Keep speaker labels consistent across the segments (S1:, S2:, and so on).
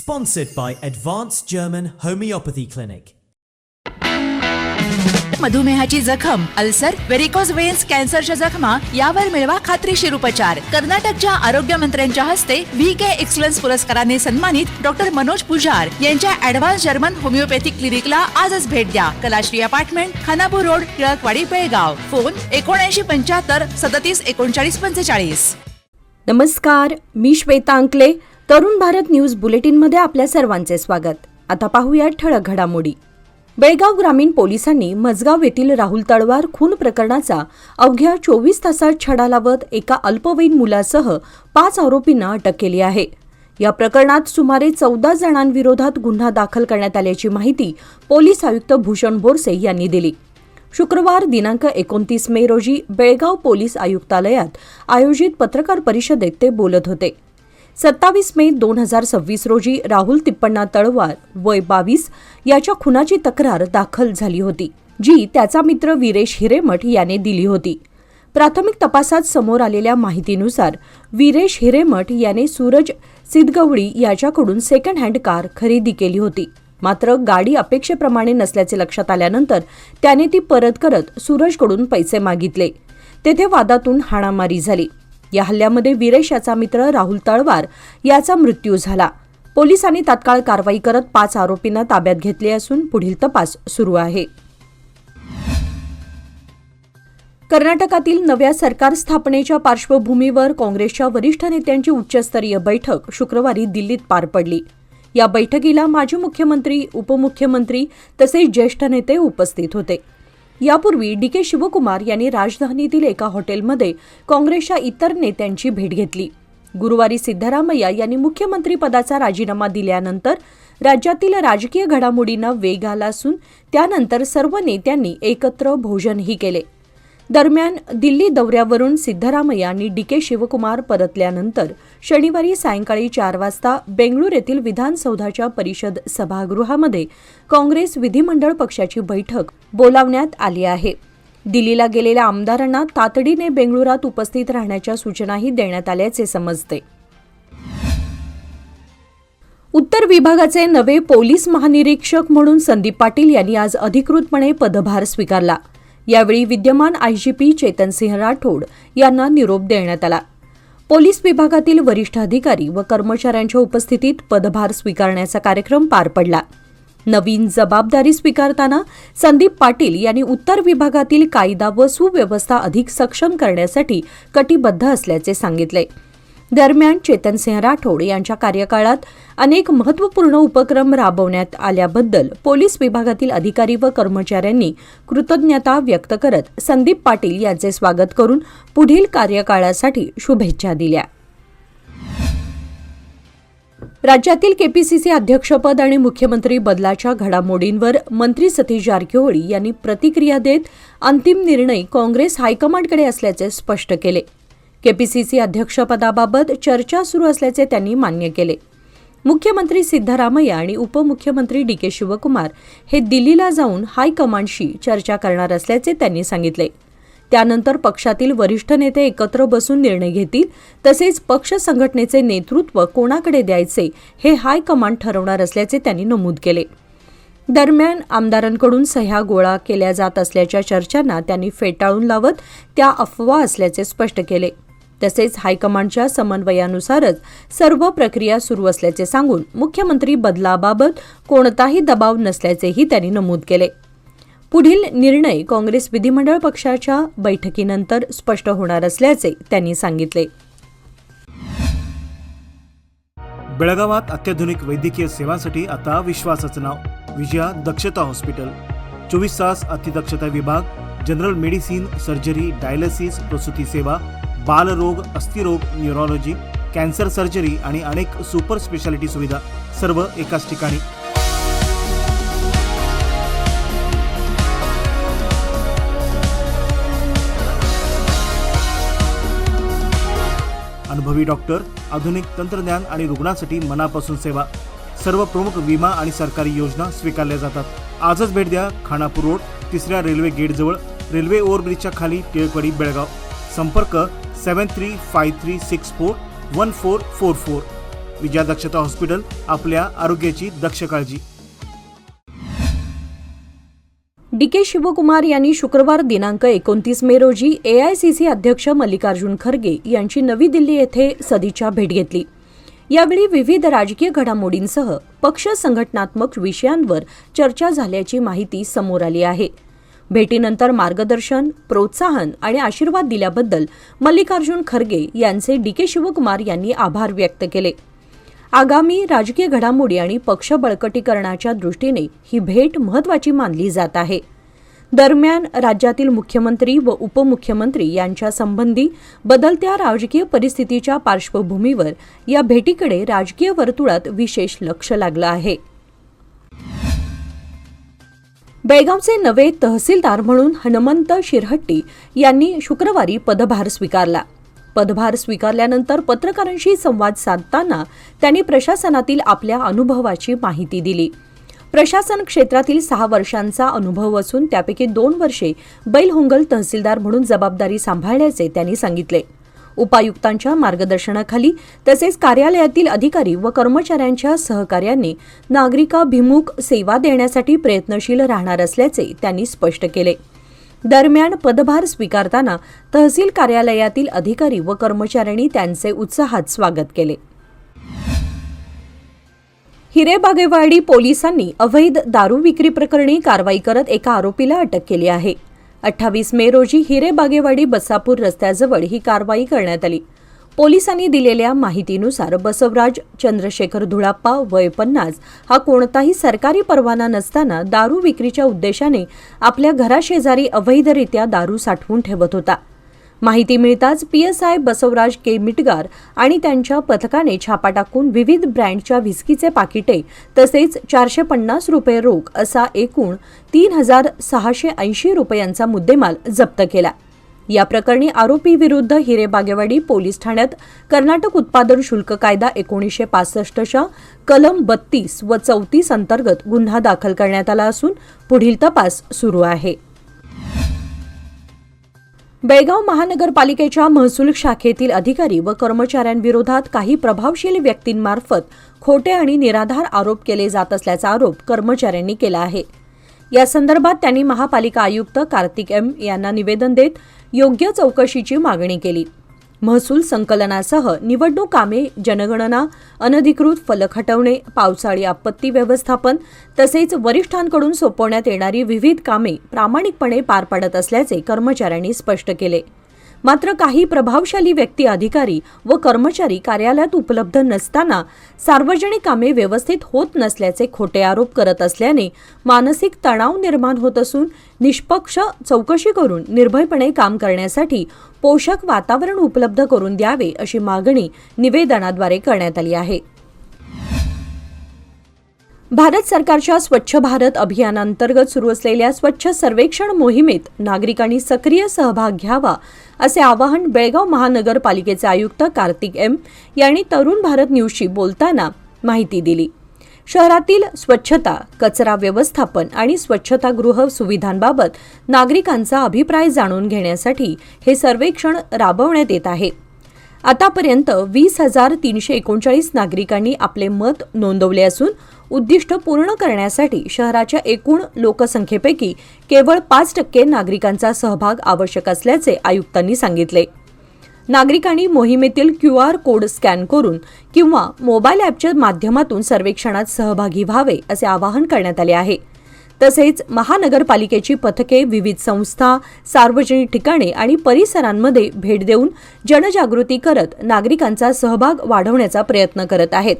S1: Sponsored by Advanced German Homeopathy Clinic.
S2: मधुमेहाची जखम, ulcer, varicose veins, कॅन्सरच्या जखमा यावर मिळवा खात्रीशीर उपचार. कर्नाटकच्या आरोग्य मंत्र्यांच्या हस्ते VK एक्सलन्स पुरस्काराने सन्मानित डॉक्टर मनोज पुजार यांच्या ॲडव्हान्स जर्मन होमिओपॅथिक क्लिनिकला आजच भेट द्या. Kalashree apartment, Khanapur road, Tilakwadi, Belgaum. Phone 7975 37 39 45.
S3: नमस्कार, मी श्वेता अंकले. तरुण भारत न्यूज बुलेटिनमध्ये आपल्या सर्वांचे स्वागत. आता पाहूया ठळक घडामोडी. बेळगाव ग्रामीण पोलिसांनी मजगाव येथील राहुल तळवार खून प्रकरणाचा अवघ्या 24 तासात छडा लावत एका अल्पवयीन मुलासह 5 आरोपींना अटक केली आहे. या प्रकरणात सुमारे 14 जणांविरोधात गुन्हा दाखल करण्यात आल्याची माहिती पोलीस आयुक्त भूषण बोरसे यांनी दिली. शुक्रवार दिनांक 29 मे रोजी बेळगाव पोलीस आयुक्तालयात आयोजित पत्रकार परिषदेत ते बोलत होते. 27 मे 2026 रोजी राहुल तिप्पण्णा तळवार वय 22 याच्या खुनाची तक्रार दाखल झाली होती, जी त्याचा मित्र वीरेश हिरेमठ याने दिली होती. प्राथमिक तपासात समोर आलेल्या माहितीनुसार वीरेश हिरेमठ याने सूरज सिद्धगवळी याच्याकडून सेकंड हँड कार खरेदी केली होती. मात्र गाडी अपेक्षेप्रमाणे नसल्याचे लक्षात आल्यानंतर त्याने ती परत करत सूरजकडून पैसे मागितले. तेथे वादातून हाणामारी झाली. या हल्ल्यामध्ये वीरेश याचा मित्र राहुल तळवार याचा मृत्यू झाला. पोलिसांनी तात्काळ कारवाई करत 5 आरोपींना ताब्यात घेतले असून पुढील तपास सुरू आहे. कर्नाटकातील नव्या सरकार स्थापनेच्या पार्श्वभूमीवर काँग्रेसच्या वरिष्ठ नेत्यांची उच्चस्तरीय बैठक शुक्रवारी दिल्लीत पार पडली. या बैठकीला माजी मुख्यमंत्री, उपमुख्यमंत्री तसेच ज्येष्ठ नेते उपस्थित होते. यापूर्वी DK शिवकुमार यांनी राजधानीतील एका हॉटेलमध्ये काँग्रेसच्या इतर नेत्यांची भेट घेतली. गुरुवारी सिद्धरामय्या यांनी मुख्यमंत्री पदाचा राजीनामा दिल्यानंतर राज्यातील राजकीय घडामोडींना वेग आला असून त्यानंतर सर्व नेत्यांनी एकत्र भोजनही केले. दरम्यान दिल्ली दौऱ्यावरून सिद्धरामय्या आणि DK शिवकुमार परतल्यानंतर शनिवारी सायंकाळी 4 वाजता बेंगळूर येथील विधानसौधाच्या परिषद सभागृहामध्ये काँग्रेस विधिमंडळ पक्षाची बैठक बोलावण्यात आली आहे. दिल्लीला गेलेल्या आमदारांना तातडीने बेंगळुरात उपस्थित राहण्याच्या सूचनाही देण्यात आल्याचे समजते. उत्तर विभागाचे नवे पोलीस महानिरीक्षक म्हणून संदीप पाटील यांनी आज अधिकृतपणे पदभार स्वीकारला. यावेळी विद्यमान IGP चेतन सिंह राठोड यांना निरोप देण्यात आला. पोलीस विभागातील वरिष्ठ अधिकारी व कर्मचाऱ्यांच्या उपस्थितीत पदभार स्वीकारण्याचा कार्यक्रम पार पडला. नवीन जबाबदारी स्वीकारताना संदीप पाटील यांनी उत्तर विभागातील कायदा व सुव्यवस्था अधिक सक्षम करण्यासाठी कटिबद्ध असल्याचे सांगितले. दरम्यान चेतन सिंह राठोड यांच्या कार्यकाळात अनेक महत्त्वपूर्ण उपक्रम राबवण्यात आल्याबद्दल पोलीस विभागातील अधिकारी व कर्मचाऱ्यांनी कृतज्ञता व्यक्त करत संदीप पाटील यांचे स्वागत करून पुढील कार्यकाळासाठी शुभेच्छा दिल्या. राज्यातील KPCC अध्यक्षपद आणि मुख्यमंत्री बदलाच्या घडामोडींवर मंत्री सतीश जारकिहोळी यांनी प्रतिक्रिया देत अंतिम निर्णय काँग्रेस हायकमांडकडे असल्याचे स्पष्ट केले. KPCC अध्यक्षपदाबाबत चर्चा सुरू असल्याचे त्यांनी मान्य केले. मुख्यमंत्री सिद्धरामय्या आणि उपमुख्यमंत्री DK शिवकुमार हे दिल्लीला जाऊन हायकमांडशी चर्चा करणार असल्याचे त्यांनी सांगितले. त्यानंतर पक्षातील वरिष्ठ नेते एकत्र बसून निर्णय घेतील, तसेच पक्ष संघटनेचे नेतृत्व कोणाकडे द्यायचे हे हायकमांड ठरवणार असल्याचे त्यांनी नमूद केले. दरम्यान आमदारांकडून सह्या गोळा केल्या जात असल्याच्या चर्चांना त्यांनी फेटाळून लावत त्या अफवा असल्याचे स्पष्ट केले. तसेच हायकमांडच्या समन्वयानुसारच सर्व प्रक्रिया सुरू असल्याचे सांगून मुख्यमंत्री बदलाबाबत कोणताही दबाव नसल्याचेही त्यांनी नमूद केले. पुढील निर्णय काँग्रेस विधिमंडळ पक्षाच्या बैठकीनंतर स्पष्ट होणार असल्याचे त्यांनी सांगितले.
S4: बेळगावात अत्याधुनिक वैद्यकीय सेवांसाठी आता विश्वासाचं नाव विजया दक्षता हॉस्पिटल. 24 तास अतिदक्षता विभाग, जनरल मेडिसिन, सर्जरी, डायलिसिस, प्रसूती सेवा, बालरोग, अस्थिरोग, न्यूरोलॉजी, कॅन्सर सर्जरी आणि अनेक सुपर स्पेशालिटी सुविधा सर्व एकाच ठिकाणी. अनुभवी डॉक्टर, आधुनिक तंत्रज्ञान आणि रुग्णांसाठी मनापासून सेवा. सर्व प्रमुख विमा आणि सरकारी योजना स्वीकारल्या जातात. आजच भेट द्या. खानापूर रोड, 3ऱ्या रेल्वे गेटजवळ, रेल्वे ओव्हरब्रिजच्या खाली, टिळकवाडी, बेळगाव. संपर्क 7353641444. विजया दक्षता हॉस्पिटल, आपल्या आरोग्याची दक्ष काळजी.
S3: डी.के. शिवकुमार यांनी शुक्रवार दिनांक 29 मे रोजी AICC अध्यक्ष मल्लिकार्जुन खरगे यांची नवी दिल्ली येथे सदिच्छा भेट घेतली. यावेळी विविध राजकीय घडामोडींसह पक्ष संघटनात्मक विषयांवर चर्चा झाल्याची माहिती समोर आली आहे. भेटीनंतर मार्गदर्शन, प्रोत्साहन आणि आशीर्वाद दिल्याबद्दल मल्लिकार्जुन खरगे यांचे डी.के. शिवकुमार यांनी आभार व्यक्त केले. आगामी राजकीय घडामोडी आणि पक्ष बळकटीकरणाच्या दृष्टीने ही भेट महत्त्वाची मानली जात आहे. दरम्यान राज्यातील मुख्यमंत्री व उपमुख्यमंत्री यांच्या संबंधी बदलत्या राजकीय परिस्थितीच्या पार्श्वभूमीवर या भेटीकडे राजकीय वर्तुळात विशेष लक्ष लागलं आहे. बेळगावचे नवे तहसीलदार म्हणून हनुमंत शिरहट्टी यांनी शुक्रवारी पदभार स्वीकारला. पदभार स्वीकारल्यानंतर पत्रकारांशी संवाद साधताना त्यांनी प्रशासनातील आपल्या अनुभवाची माहिती दिली. प्रशासन क्षेत्रातील 6 वर्षांचा अनुभव असून त्यापैकी 2 वर्षे बैलहोंगल तहसीलदार म्हणून जबाबदारी सांभाळल्याचे त्यांनी सांगितले. उपायुक्तांच्या मार्गदर्शनाखाली तसेच कार्यालयातील अधिकारी व कर्मचाऱ्यांच्या सहकार्याने नागरिकाभिमुख सेवा देण्यासाठी प्रयत्नशील राहणार असल्याचे त्यांनी स्पष्ट केले. दरम्यान पदभार स्वीकारताना तहसील कार्यालयातील अधिकारी व कर्मचाऱ्यांनी त्यांचे उत्साहात स्वागत केले. हिरेबागेवाडी पोलिसांनी अवैध दारू विक्री प्रकरणी कारवाई करत एका आरोपीला अटक केली आहे. 28 मे रोजी हिरेबागेवाडी बसापूर रस्त्याजवळ ही कारवाई करण्यात आली. पोलिसांनी दिलेल्या माहितीनुसार बसवराज चंद्रशेखर धुळाप्पा वय 50 हा कोणताही सरकारी परवाना नसताना दारू विक्रीच्या उद्देशाने आपल्या घराशेजारी अवैधरित्या दारू साठवून ठेवत होता. माहिती मिळताच PSI बसवराज के मिटगार आणि त्यांच्या पथकाने छापा टाकून विविध ब्रँडच्या व्हिस्कीचे पाकिटे तसेच 450 रुपये रोख असा एकूण 3,680 रुपयांचा मुद्देमाल जप्त केला. या प्रकरणी आरोपी विरुद्ध हिरेबागेवाडी पोलीस ठाण्यात कर्नाटक उत्पादन शुल्क कायदा 1965च्या कलम 32 व 34 अंतर्गत गुन्हा दाखल करण्यात आला असून पुढील तपास सुरू आहे. बेळगाव महानगरपालिकेच्या महसूल शाखेतील अधिकारी व कर्मचाऱ्यांविरोधात काही प्रभावशील व्यक्तींमार्फत खोटे आणि निराधार आरोप केले जात असल्याचा आरोप कर्मचाऱ्यांनी केला आहे. या संदर्भात त्यांनी महापालिका आयुक्त कार्तिक M यांना निवेदन देत योग्य चौकशीची मागणी केली. महसूल संकलनासह निवडणूक कामे, जनगणना, अनधिकृत फलक हटवणे, पावसाळी आपत्ती व्यवस्थापन तसेच वरिष्ठांकडून सोपवण्यात येणारी विविध कामे प्रामाणिकपणे पार पाडत असल्याचे कर्मचाऱ्यांनी स्पष्ट केले. मात्र काही प्रभावशाली व्यक्ती, अधिकारी व कर्मचारी कार्यालयात उपलब्ध नसताना सार्वजनिक कामे व्यवस्थित होत नसल्याचे खोटे आरोप करत असल्याने मानसिक तणाव निर्माण होत असून निष्पक्ष चौकशी करून निर्भयपणे काम करण्यासाठी पोषक वातावरण उपलब्ध करून द्यावे अशी मागणी निवेदनाद्वारे करण्यात आली आहे. भारत सरकारच्या स्वच्छ भारत अभियानांतर्गत सुरू असलेल्या स्वच्छ सर्वेक्षण मोहिमेत नागरिकांनी सक्रिय सहभाग घ्यावा असे आवाहन बेळगाव महानगरपालिकेचे आयुक्त कार्तिक M यांनी तरुण भारत न्यूजशी बोलताना माहिती दिली. शहरातील स्वच्छता, कचरा व्यवस्थापन आणि स्वच्छतागृह सुविधांबाबत नागरिकांचा अभिप्राय जाणून घेण्यासाठी हे सर्वेक्षण राबवण्यात येत आहे. आतापर्यंत 20,339 नागरिकांनी आपले मत नोंदवले असून उद्दिष्ट पूर्ण करण्यासाठी शहराच्या एकूण लोकसंख्येपैकी केवळ 5% नागरिकांचा सहभाग आवश्यक असल्याचे आयुक्तांनी सांगितले. नागरिकांनी मोहिमेतील QR कोड स्कॅन करून किंवा मोबाईल ॲपच्या माध्यमातून सर्वेक्षणात सहभागी व्हावे असे आवाहन करण्यात आले आहे. तसेच महानगरपालिकेची पथके विविध संस्था, सार्वजनिक ठिकाणे आणि परिसरांमध्ये भेट देऊन जनजागृती करत नागरिकांचा सहभाग वाढवण्याचा प्रयत्न करत आहेत.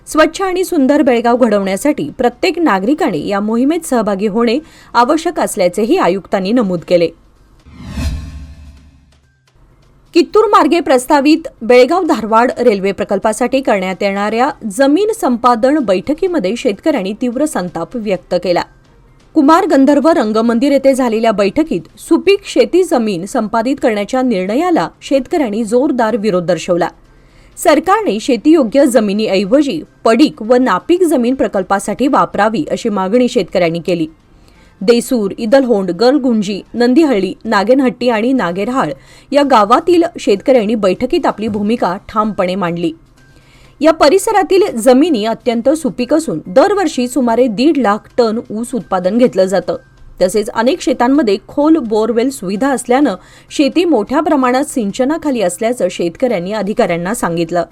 S3: स्वच्छ आणि सुंदर बेळगाव घडवण्यासाठी प्रत्येक नागरिकाने या मोहिमेत सहभागी होणे आवश्यक असल्याचेही आयुक्तांनी नमूद केले. कित्तूर मार्गे प्रस्तावित बेळगाव-धारवाड रेल्वे प्रकल्पासाठी करण्यात येणाऱ्या जमीन संपादन बैठकीमध्ये शेतकऱ्यांनी तीव्र संताप व्यक्त केला. कुमार गंधर्व रंगमंदिर येथे झालेल्या बैठकीत सुपीक शेती जमीन संपादित करण्याच्या निर्णयाला शेतकऱ्यांनी जोरदार विरोध दर्शवला. सरकारने शेतीयोग्य जमिनीऐवजी पडीक व नापीक जमीन प्रकल्पासाठी वापरावी अशी मागणी शेतकऱ्यांनी केली. देसूर, इदलहोंड, गलगुंजी, नंदीहळ्ळी, नागेनहट्टी आणि नागेरहाळ या गावातील शेतकऱ्यांनी बैठकीत आपली भूमिका ठामपणे मांडली. या परिसरातील जमिनी अत्यंत सुपीक असून दरवर्षी सुमारे 1.5 लाख टन ऊस उत्पादन घेतलं जातं. तसेच अनेक शेतांमध्ये खोल बोरवेल सुविधा असल्यानं शेती मोठ्या प्रमाणात सिंचनाखाली असल्याचं शेतकऱ्यांनी अधिकाऱ्यांना सांगितलं.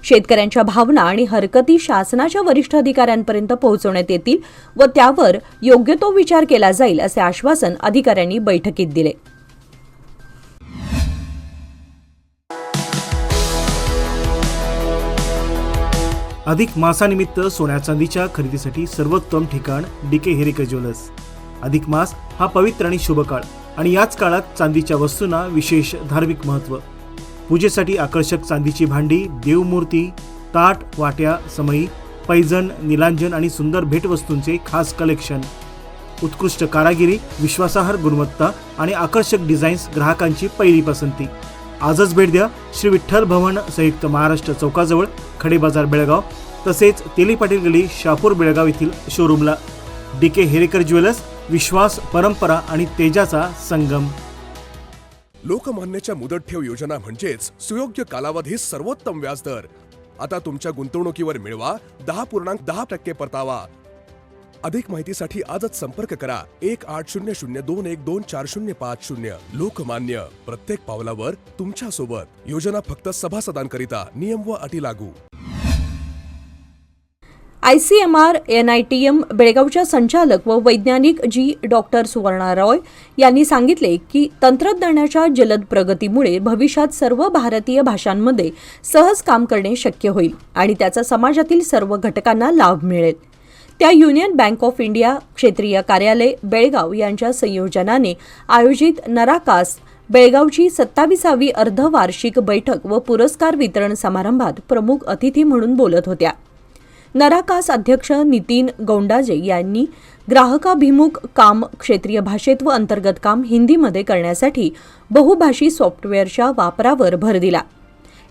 S3: शेतकऱ्यांच्या भावना आणि हरकती शासनाच्या वरिष्ठ अधिकाऱ्यांपर्यंत पोहोचवण्यात येतील व त्यावर योग्य तो विचार केला जाईल असे आश्वासन अधिकाऱ्यांनी बैठकीत दिले.
S4: अधिक मासानिमित्त सोन्या चांदीच्या खरेदीसाठी सर्वोत्तम ठिकाण डीके हेरेकर ज्वेलर्स. अधिक मास हा पवित्र आणि शुभ काळ आणि याच काळात चांदीच्या वस्तूंना विशेष धार्मिक महत्त्व. पूजेसाठी आकर्षक चांदीची भांडी, देवमूर्ती, ताट, वाट्या, समई, पैजण, निलांजन आणि सुंदर भेटवस्तूंचे खास कलेक्शन. उत्कृष्ट कारागिरी, विश्वासार्ह गुणवत्ता आणि आकर्षक डिझाईन्स ग्राहकांची पहिली पसंती. आजच भेट द्या श्री विठ्ठल भवन, संयुक्त महाराष्ट्र चौकाजवळ, खडे बाजार, बेळगाव. तसेच तेली पाटील गली, शहापूर, बेळगाव येथील शोरूमला. डीके हेरेकर ज्वेलर्स, विश्वास, परंपरा आणि तेजाचा संगम.
S5: लोकमान्यच्या मुदत ठेव योजना म्हणजेच सुयोग्य कालावधी सर्वोत्तम व्याजदर. आता तुमच्या गुंतवणुकीवर मिळवा 10.10% परतावा. अधिक माहितीसाठी आजच संपर्क करा 1800212405. लोकमान्य, प्रत्येक पावलावर तुमच्या सोबत. योजना फक्त सभासदांकरिता. नियम व अटी लागू.
S3: ICMR NITM बेळगावच्या संचालक व वैज्ञानिक डॉक्टर सुवर्णा रॉय यांनी सांगितले की तंत्रज्ञानाच्या जलद प्रगतीमुळे भविष्यात सर्व भारतीय भाषांमध्ये सहज काम करणे शक्य होईल आणि त्याचा समाजातील सर्व घटकांना लाभ मिळेल. त्या युनियन बँक ऑफ इंडिया क्षेत्रीय कार्यालय बेळगाव यांच्या संयोजनाने आयोजित नराकास बेळगावची 27वी अर्धवार्षिक बैठक व पुरस्कार वितरण समारंभात प्रमुख अतिथी म्हणून बोलत होत्या. नराकास अध्यक्ष नितीन गौंडाजे यांनी ग्राहकाभिमुख काम क्षेत्रीय भाषेत व अंतर्गत काम हिंदीमध्ये करण्यासाठी बहुभाषी सॉफ्टवेअरच्या वापरावर भर दिला.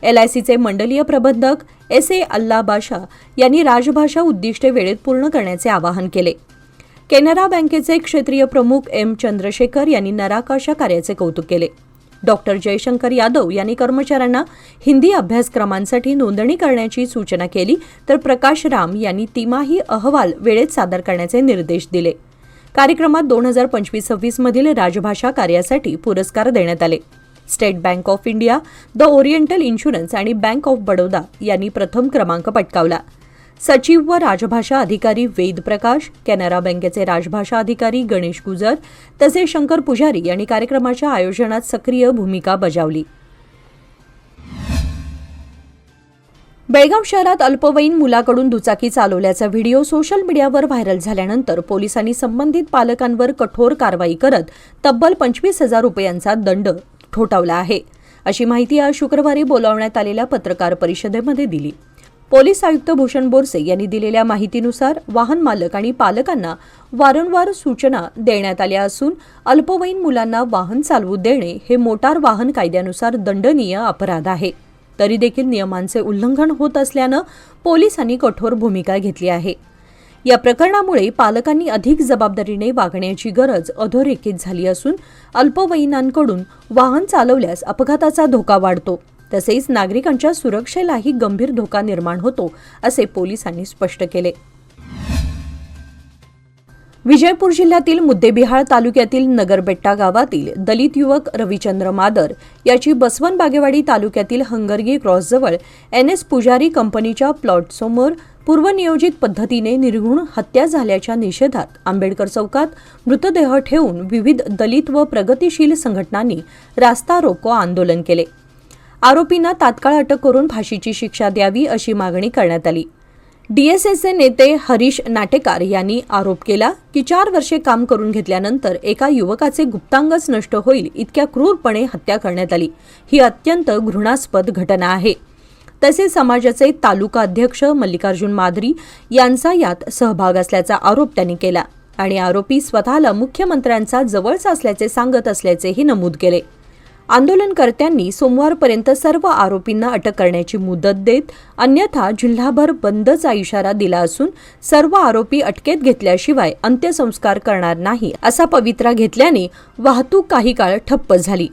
S3: LICचे मंडलीय प्रबंधक SA अल्ला बाशा यांनी राजभाषा उद्दिष्टे वेळेत पूर्ण करण्याचे आवाहन केले. कॅनरा बँकेचे क्षेत्रीय प्रमुख M चंद्रशेखर यांनी नराकासच्या कार्याचे कौतुक केले. डॉक्टर जयशंकर यादव यांनी कर्मचाऱ्यांना हिंदी अभ्यासक्रमांसाठी नोंदणी करण्याची सूचना केली, तर प्रकाश राम यांनी तिमाही अहवाल वेळेत सादर करण्याचे निर्देश दिले. कार्यक्रमात 2025-26 मधील राजभाषा कार्यासाठी पुरस्कार देण्यात आले. State bank of India, the oriental insurance आणि बँक ऑफ बडोदा यांनी प्रथम क्रमांक पटकावला. सचिव व राजभाषा अधिकारी वेद प्रकाश, कॅनरा बँकेचे राजभाषा अधिकारी गणेश गुजर तसेच शंकर पुजारी यांनी कार्यक्रमाच्या आयोजनात सक्रिय भूमिका बजावली. बेळगाव शहरात अल्पवयीन मुलाकडून दुचाकी चालवल्याचा व्हिडिओ सोशल मीडियावर व्हायरल झाल्यानंतर पोलिसांनी संबंधित पालकांवर कठोर कारवाई करत तब्बल 25,000 रुपयांचा दंड ठोठावला आहे, अशी माहिती आज शुक्रवारी बोलावण्यात आलेल्या पत्रकार परिषदेमध्ये दिली. पोलीस आयुक्त भूषण बोरसे यांनी दिलेल्या माहितीनुसार वाहन मालक आणि पालकांना वारंवार सूचना देण्यात आल्या असून अल्पवयीन मुलांना वाहन चालवू देणे हे मोटार वाहन कायद्यानुसार दंडनीय अपराध आहे. तरी देखील नियमांचे उल्लंघन होत असल्यानं पोलिसांनी कठोर भूमिका घेतली आहे. या प्रकरणामुळे पालकांनी अधिक जबाबदारीने वागण्याची गरज अधोरेखित झाली असून अल्पवयीनांकडून वाहन चालवल्यास अपघाताचा धोका वाढतो, तसेच नागरिकांच्या सुरक्षेलाही गंभीर धोका निर्माण होतो, असे पोलिसांनी स्पष्ट केले. विजयपूर जिल्ह्यातील मुद्देबिहाळ तालुक्यातील नगरबेट्टा गावातील दलित युवक रविचंद्र मादर याची बसवन बागेवाडी तालुक्यातील हंगरगी क्रॉसजवळ NS पुजारी कंपनीच्या प्लॉटसमोर पूर्वनियोजित पद्धतीने निर्घृण हत्या झाल्याच्या निषेधात आंबेडकर चौकात मृतदेह ठेवून विविध दलित व प्रगतिशील संघटनांनी रास्ता रोको आंदोलन केले. आरोपींना तात्काळ अटक करून फाशीची शिक्षा द्यावी अशी मागणी करण्यात आली. DSSचे नेते हरीश नाटेकार यांनी आरोप केला की 4 वर्षे काम करून घेतल्यानंतर एका युवकाचे गुप्तांगच नष्ट होईल इतक्या क्रूरपणे हत्या करण्यात आली. ही अत्यंत घृणास्पद घटना आहे. तसेच समाजाचे तालुका अध्यक्ष मल्लिकार्जुन माधरी यांचा यात सहभाग असल्याचा आरोप त्यांनी केला आणि आरोपी स्वतःला मुख्यमंत्र्यांचा जवळचा असल्याचे सांगत असल्याचेही नमूद केले. आंदोलनकर्त्यांनी सोमवारपर्यंत सर्व आरोपींना अटक करण्याची मुदत देत अन्यथा जिल्हाभर बंदचा इशारा दिला असून सर्व आरोपी अटकेत घेतल्याशिवाय अंत्यसंस्कार करणार नाही असा पवित्रा घेतल्याने वाहतूक काही काळ ठप्प झाली.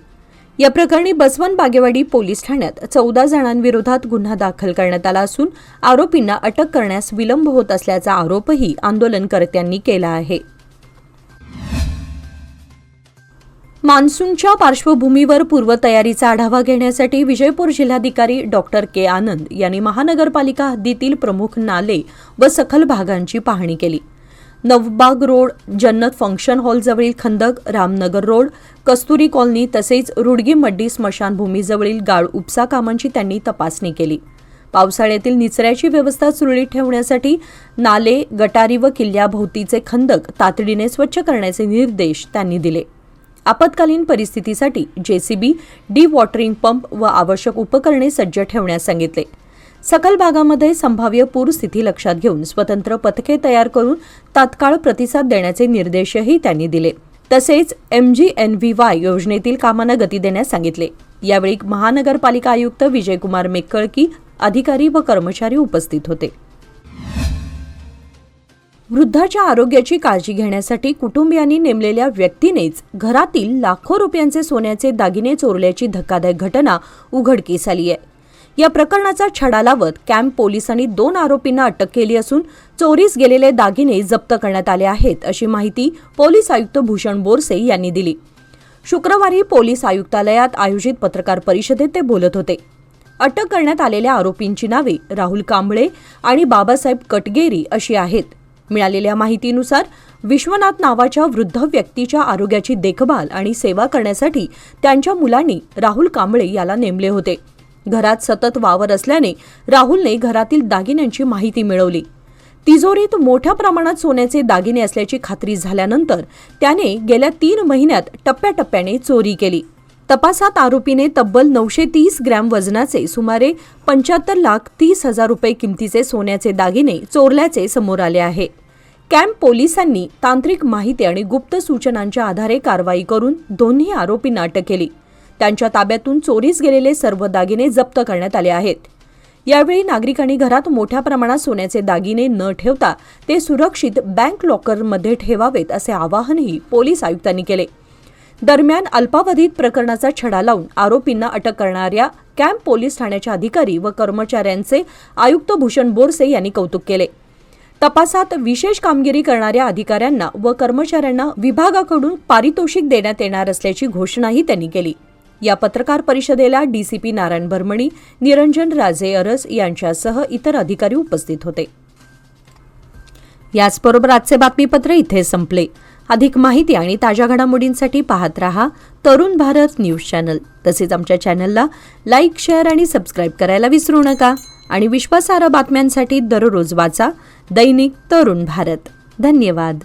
S3: या प्रकरणी बसवंत बागेवाडी पोलीस ठाण्यात 14 जणांविरोधात गुन्हा दाखल करण्यात आला असून आरोपींना अटक करण्यास विलंब होत असल्याचा आरोपही आंदोलनकर्त्यांनी केला आहे. मान्सूनच्या पार्श्वभूमीवर पूर्वतयारीचा आढावा घेण्यासाठी विजयपूर जिल्हाधिकारी डॉक्टर के आनंद यांनी महानगरपालिका हद्दीतील प्रमुख नाले व सखल भागांची पाहणी केली. नवबाग रोड, जन्नत फंक्शन हॉलजवळील खंदक, रामनगर रोड, कस्तुरी कॉलनी तसेच रुडगी मड्डी स्मशानभूमीजवळील गाळ उपसा कामांची त्यांनी तपासणी केली. पावसाळ्यातील निचऱ्याची व्यवस्था सुरळीत ठेवण्यासाठी नाले, गटारी व किल्ल्याभोवतीचे खंदक तातडीने स्वच्छ करण्याचे निर्देश त्यांनी दिले. आपत्कालीन परिस्थितीसाठी जेसीबी, डिवॉटरिंग पंप व आवश्यक उपकरणे सज्ज ठेवण्यास सांगितले. सखल भागामध्ये संभाव्य पूरस्थिती लक्षात घेऊन स्वतंत्र पथके तयार करून तात्काळ प्रतिसाद देण्याचे निर्देशही त्यांनी दिले. तसेच MGNVY योजनेतील कामांना गती देण्यास सांगितले. यावेळी महानगरपालिका आयुक्त विजयकुमार मेक्कळकी, अधिकारी व कर्मचारी उपस्थित होते. वृद्धाच्या आरोग्याची काळजी घेण्यासाठी कुटुंबियांनी नेमलेल्या व्यक्तीनेच घरातील लाखो रुपयांचे सोन्याचे दागिने चोरल्याची धक्कादायक घटना उघडकीस आली आहे. या प्रकरणाचा छडा लावत कॅम्प पोलिसांनी 2 आरोपींना अटक केली असून चोरीस गेलेले दागिने जप्त करण्यात आले आहेत, अशी माहिती पोलीस आयुक्त भूषण बोरसे यांनी दिली. शुक्रवारी पोलीस आयुक्तालयात आयोजित पत्रकार परिषदेत ते बोलत होते. अटक करण्यात आलेल्या आरोपींची नावे राहुल कांबळे आणि बाबासाहेब कटगेरी अशी आहेत. मिळालेल्या माहितीनुसार विश्वनाथ नावाच्या वृद्ध व्यक्तीच्या आरोग्याची देखभाल आणि सेवा करण्यासाठी त्यांच्या मुलांनी राहुल कांबळे याला नेमले होते. घरात सतत वावर असल्याने राहुलने घरातील दागिन्यांची माहिती मिळवली. तिजोरीत मोठ्या प्रमाणात सोन्याचे दागिने असल्याची खात्री झाल्यानंतर त्याने गेल्या 3 महिन्यात टप्प्याटप्प्याने चोरी केली. तपासात आरोपीने तब्बल 930 ग्रॅम वजनाचे सुमारे 75,30,000 रुपये किमतीचे सोन्याचे दागिने चोरल्याचे समोर आले आहे. कॅम्प पोलिसांनी तांत्रिक माहिती आणि गुप्त सूचनांच्या आधारे कारवाई करून दोन्ही आरोपींना अटक केली. त्यांच्या ताब्यातून चोरीस गेलेले सर्व दागिने जप्त करण्यात आले आहेत. यावेळी नागरिकांनी घरात मोठ्या प्रमाणात सोन्याचे दागिने न ठेवता ते सुरक्षित बँक लॉकरमध्ये ठेवावेत असे आवाहनही पोलीस आयुक्तांनी केले. दरम्यान अल्पावधीत प्रकरणाचा छडा लावून आरोपींना अटक करणाऱ्या कॅम्प पोलीस ठाण्याच्या अधिकारी व कर्मचाऱ्यांचे आयुक्त भूषण बोरसे यांनी कौतुक केले. तपासात विशेष कामगिरी करणाऱ्या अधिकाऱ्यांना व कर्मचाऱ्यांना विभागाकडून पारितोषिक देण्यात येणार असल्याची घोषणाही त्यांनी केली. या पत्रकार परिषदेला DCP नारायण भरमणी, निरंजन राजे अरस यांच्यासह इतर अधिकारी उपस्थित होते. याचबरोबर आजचे बातमीपत्र इथे संपले. अधिक माहिती आणि ताज्या घडामोडींसाठी पाहत रहा तरुण भारत न्यूज चॅनल. तसेच आमच्या चॅनलला लाईक, शेअर आणि सबस्क्राईब करायला विसरू नका. आणि विश्वासार्ह बातम्यांसाठी दररोज वाचा दैनिक तरुण भारत. धन्यवाद.